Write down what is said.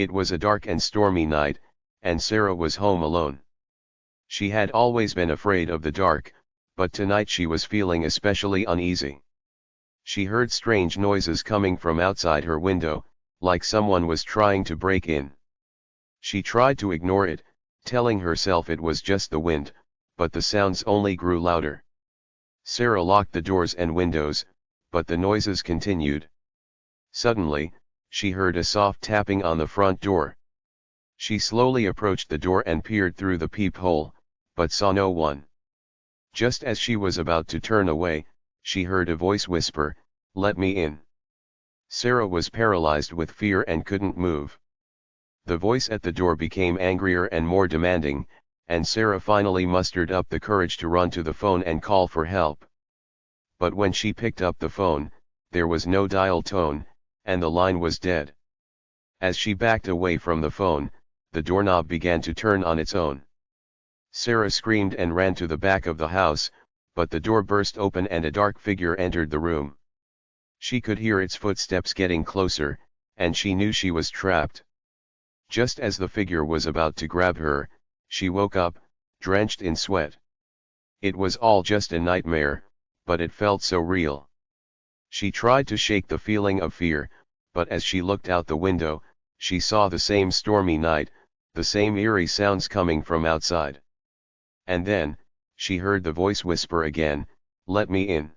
It was a dark and stormy night, and Sarah was home alone. She had always been afraid of the dark, but tonight she was feeling especially uneasy. She heard strange noises coming from outside her window, like someone was trying to break in. She tried to ignore it, telling herself it was just the wind, but the sounds only grew louder. Sarah locked the doors and windows, but the noises continued. Suddenly, she heard a soft tapping on the front door. She slowly approached the door and peered through the peephole, but saw no one. Just as she was about to turn away, she heard a voice whisper, "Let me in." Sarah was paralyzed with fear and couldn't move. The voice at the door became angrier and more demanding, and Sarah finally mustered up the courage to run to the phone and call for help. But when she picked up the phone, there was no dial tone, and the line was dead. As she backed away from the phone, the doorknob began to turn on its own. Sarah screamed and ran to the back of the house, but the door burst open and a dark figure entered the room. She could hear its footsteps getting closer, and she knew she was trapped. Just as the figure was about to grab her, she woke up, drenched in sweat. It was all just a nightmare, but it felt so real. She tried to shake the feeling of fear, but as she looked out the window, she saw the same stormy night, the same eerie sounds coming from outside. And then, she heard the voice whisper again, "Let me in."